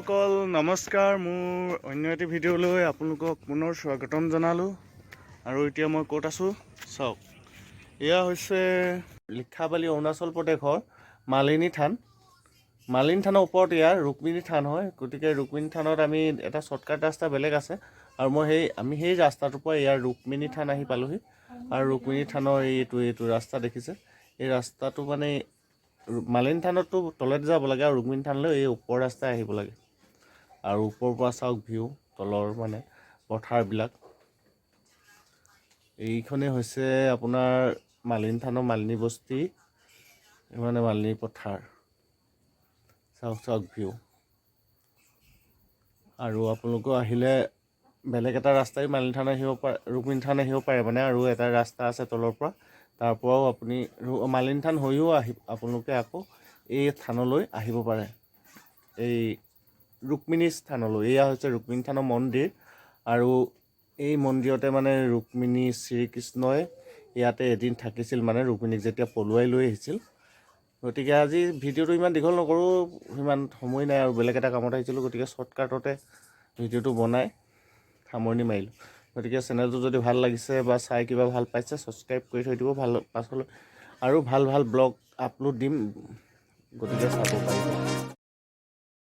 বন্ধুসকল নমস্কাৰ। মোৰ অন্য এটি ভিডিঅ'লৈ আপোনালোকক পুনৰ স্বাগতম জনালোঁ। আৰু এতিয়া মই ক'ত আছোঁ চাওক, এয়া হৈছে লিখাবালি অৰুণাচল প্ৰদেশৰ মালিনী থান। মালিনী থানৰ ওপৰত ইয়াৰ ৰুক্মিণী থান হয়। গতিকে ৰুক্মিণী থানত আমি এটা শ্বৰ্টকাট ৰাস্তা বেলেগ আছে, আৰু আমি সেই ৰাস্তাটোৰ পৰা ইয়াৰ ৰুক্মিণী থান আহি পালোহি। আৰু ৰুক্মিণী থানৰ এইটো ৰাস্তা দেখিছে, এই ৰাস্তাটো মানে মালিনী থানততো তলেদি যাব লাগে, আৰু ৰুক্মিণী থানলৈ এই ওপৰ ৰাস্তাই আহিব লাগে। আৰু ওপৰৰ পৰা চাওক ভিউ, তলৰ মানে পথাৰবিলাক। এইখনেই হৈছে আপোনাৰ মালিনী থানৰ মালিনী বস্তি, মানে মালিনী পথাৰ। চাওক ভিউ। আৰু আপোনালোকেও আহিলে বেলেগ এটা ৰাস্তাই মালিনী থান আহিব পাৰে, ৰুক্মিণী থান আহিব পাৰে মানে। আৰু এটা ৰাস্তা আছে তলৰ পৰা, তাৰ পৰাও আপুনি মালিনী থান হৈও আপোনালোকে আকৌ এই থানলৈ আহিব পাৰে, এই ৰুক্মিণী থানলৈ। এয়া হৈছে ৰুক্মিণী থানৰ মন্দিৰ, আৰু এই মন্দিৰতে মানে ৰুক্মিণী শ্ৰীকৃষ্ণই ইয়াতে এদিন থাকিছিল, মানে ৰুক্মিণীক যেতিয়া পলুৱাই লৈ আহিছিল। গতিকে আজি ভিডিঅ'টো ইমান দীঘল নকৰোঁ, সিমান সময় নাই আৰু বেলেগ এটা কামত আহিছিলোঁ। গতিকে শ্বৰ্টকাটতে ভিডিঅ'টো বনাই সামৰণি মাৰিলোঁ। গতিকে চেনেলটো যদি ভাল লাগিছে বা চাই কিবা ভাল পাইছে, ছাবস্ক্ৰাইব কৰি থৈ দিব। পাছলৈ আৰু ভাল ব্লগ আপলোড দিম, গতিকে চাব পাৰিব।